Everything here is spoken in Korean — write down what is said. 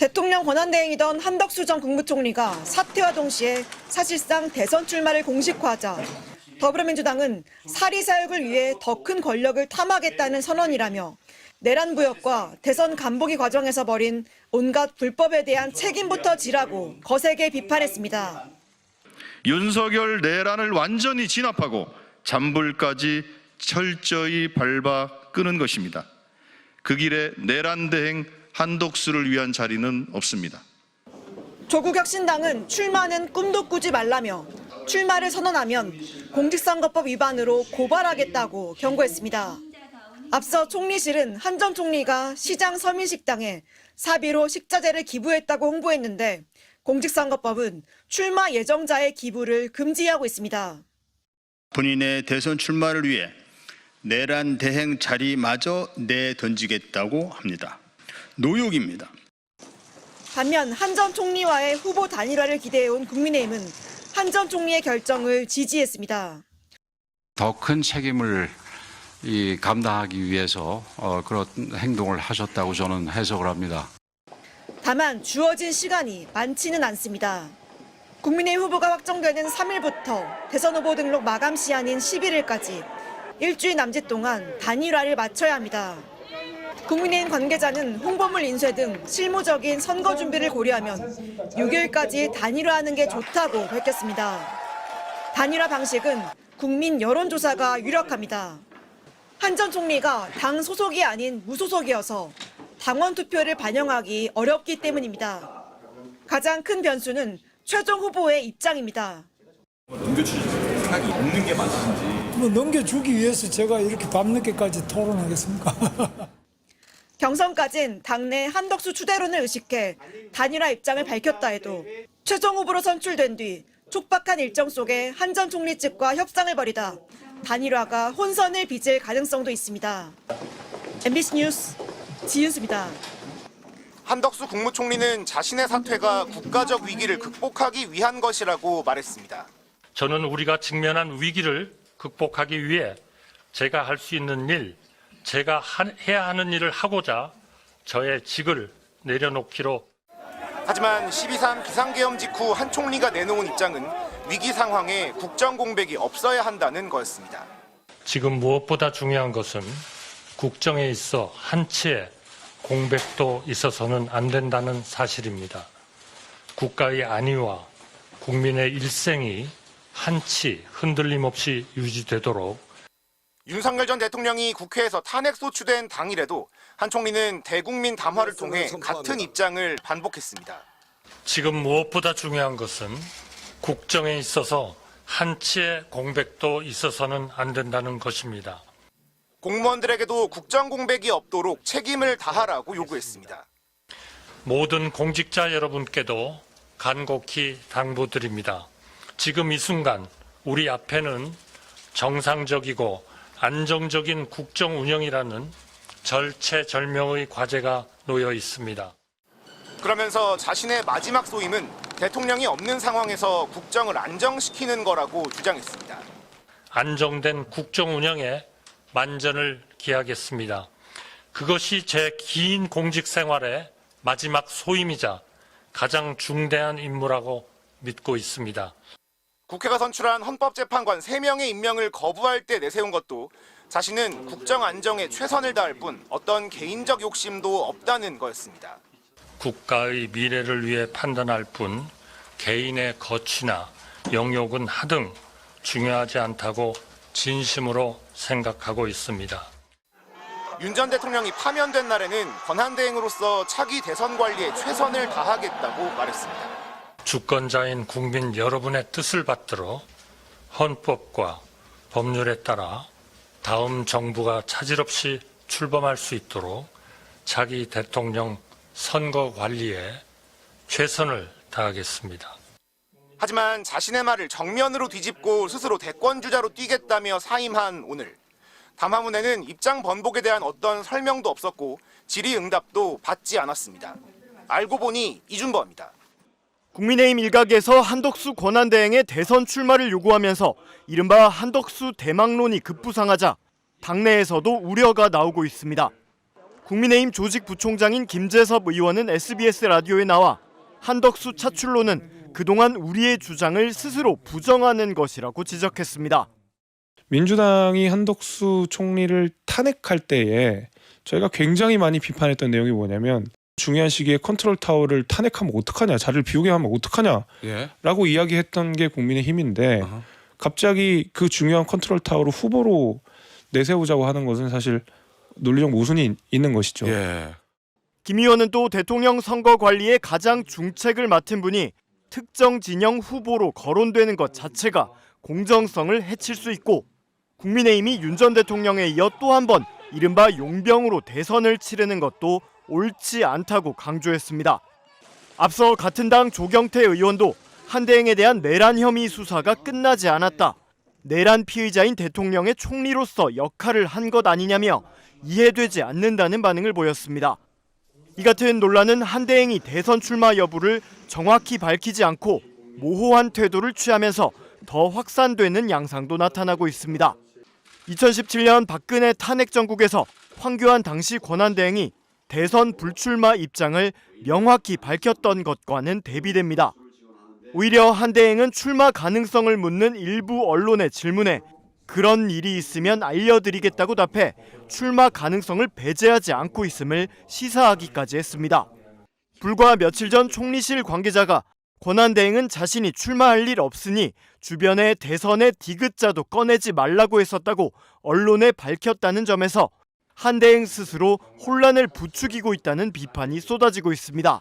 대통령 권한대행이던 한덕수 전 국무총리가 사퇴와 동시에 사실상 대선 출마를 공식화하자 더불어민주당은 사리사욕을 위해 더 큰 권력을 탐하겠다는 선언이라며 내란 부역과 대선 간보기 과정에서 벌인 온갖 불법에 대한 책임부터 지라고 거세게 비판했습니다. 윤석열 내란을 완전히 진압하고 잔불까지 철저히 밟아 끄는 것입니다. 그 길에 내란 대행 한덕수를 위한 자리는 없습니다. 조국 혁신당은 출마는 꿈도 꾸지 말라며 출마를 선언하면 공직선거법 위반으로 고발하겠다고 경고했습니다. 앞서 총리실은 한 전 총리가 시장 서민식당에 사비로 식자재를 기부했다고 홍보했는데 공직선거법은 출마 예정자의 기부를 금지하고 있습니다. 본인의 대선 출마를 위해 내란 대행 자리마저 내던지겠다고 합니다. 노욕입니다. 반면 한 전 총리와의 후보 단일화를 기대해온 국민의힘은 한 전 총리의 결정을 지지했습니다. 더 큰 책임을 감당하기 위해서 그런 행동을 하셨다고 저는 해석을 합니다. 다만 주어진 시간이 많지는 않습니다. 국민의힘 후보가 확정되는 3일부터 대선 후보 등록 마감 시한인 11일까지 일주일 남짓 동안 단일화를 마쳐야 합니다. 국민의힘 관계자는 홍보물 인쇄 등 실무적인 선거 준비를 고려하면 6일까지 단일화하는 게 좋다고 밝혔습니다. 단일화 방식은 국민 여론조사가 유력합니다. 한 전 총리가 당 소속이 아닌 무소속이어서 당원 투표를 반영하기 어렵기 때문입니다. 가장 큰 변수는 최종 후보의 입장입니다. 넘겨주실 생각이 없는 게 맞으신지. 넘겨주기 위해서 제가 이렇게 밤늦게까지 토론하겠습니까? 경선까진 당내 한덕수 추대론을 의식해 단일화 입장을 밝혔다 해도 최종 후보로 선출된 뒤 촉박한 일정 속에 한 전 총리 측과 협상을 벌이다 단일화가 혼선을 빚을 가능성도 있습니다. MBC 뉴스 지윤수입니다. 한덕수 국무총리는 자신의 사퇴가 국가적 위기를 극복하기 위한 것이라고 말했습니다. 저는 우리가 직면한 위기를 극복하기 위해 제가 할 수 있는 일, 제가 해야 하는 일을 하고자 저의 직을 내려놓기로. 하지만 12.3 비상계엄 직후 한 총리가 내놓은 입장은 위기 상황에 국정 공백이 없어야 한다는 거였습니다. 지금 무엇보다 중요한 것은 국정에 있어 한치의 공백도 있어서는 안 된다는 사실입니다. 국가의 안위와 국민의 일생이 한치 흔들림 없이 유지되도록. 윤석열 전 대통령이 국회에서 탄핵 소추된 당일에도 한 총리는 대국민 담화를 통해 같은 입장을 반복했습니다. 지금 무엇보다 중요한 것은 국정에 있어서 한치의 공백도 있어서는 안 된다는 것입니다. 공무원들에게도 국정 공백이 없도록 책임을 다하라고 요구했습니다. 모든 공직자 여러분께도 간곡히 당부드립니다. 지금 이 순간 우리 앞에는 정상적이고 안정적인 국정 운영이라는 절체절명의 과제가 놓여 있습니다. 그러면서 자신의 마지막 소임은 대통령이 없는 상황에서 국정을 안정시키는 거라고 주장했습니다. 안정된 국정 운영에 만전을 기하겠습니다. 그것이 제 긴 공직 생활의 마지막 소임이자 가장 중대한 임무라고 믿고 있습니다. 국회가 선출한 헌법재판관 3명의 임명을 거부할 때 내세운 것도 자신은 국정 안정에 최선을 다할 뿐 어떤 개인적 욕심도 없다는 거였습니다. 국가의 미래를 위해 판단할 뿐 개인의 거취나 영욕은 하등 중요하지 않다고 진심으로 생각하고 있습니다. 윤 전 대통령이 파면된 날에는 권한대행으로서 차기 대선 관리에 최선을 다하겠다고 말했습니다. 주권자인 국민 여러분의 뜻을 받들어 헌법과 법률에 따라 다음 정부가 차질 없이 출범할 수 있도록 차기 대통령 선거 관리에 최선을 다하겠습니다. 하지만 자신의 말을 정면으로 뒤집고 스스로 대권주자로 뛰겠다며 사임한 오늘. 담화문에는 입장 번복에 대한 어떤 설명도 없었고 질의응답도 받지 않았습니다. 알고 보니 이준범입니다. 국민의힘 일각에서 한덕수 권한대행의 대선 출마를 요구하면서 이른바 한덕수 대망론이 급부상하자 당내에서도 우려가 나오고 있습니다. 국민의힘 조직부총장인 김재섭 의원은 SBS 라디오에 나와 한덕수 차출로는 그동안 우리의 주장을 스스로 부정하는 것이라고 지적했습니다. 민주당이 한덕수 총리를 탄핵할 때에 저희가 굉장히 많이 비판했던 내용이 뭐냐면 중요한 시기에 컨트롤 타워를 탄핵하면 어떡하냐, 자리를 비우게 하면 어떡하냐라고 이야기했던 게 국민의힘인데 갑자기 그 중요한 컨트롤 타워를 후보로 내세우자고 하는 것은 사실 논리적 모순이 있는 것이죠. 김 의원은 또 대통령 선거 관리에 가장 중책을 맡은 분이 특정 진영 후보로 거론되는 것 자체가 공정성을 해칠 수 있고 국민의힘이 윤 전 대통령에 이어 또 한 번 이른바 용병으로 대선을 치르는 것도 옳지 않다고 강조했습니다. 앞서 같은 당 조경태 의원도 한대행에 대한 내란 혐의 수사가 끝나지 않았다. 내란 피의자인 대통령의 총리로서 역할을 한 것 아니냐며 이해되지 않는다는 반응을 보였습니다. 이 같은 논란은 한대행이 대선 출마 여부를 정확히 밝히지 않고 모호한 태도를 취하면서 더 확산되는 양상도 나타나고 있습니다. 2017년 박근혜 탄핵 정국에서 황교안 당시 권한대행이 대선 불출마 입장을 명확히 밝혔던 것과는 대비됩니다. 오히려 한대행은 출마 가능성을 묻는 일부 언론의 질문에 그런 일이 있으면 알려드리겠다고 답해 출마 가능성을 배제하지 않고 있음을 시사하기까지 했습니다. 불과 며칠 전 총리실 관계자가 권한대행은 자신이 출마할 일 없으니 주변에 대선의 디귿자도 꺼내지 말라고 했었다고 언론에 밝혔다는 점에서 한대행 스스로 혼란을 부추기고 있다는 비판이 쏟아지고 있습니다.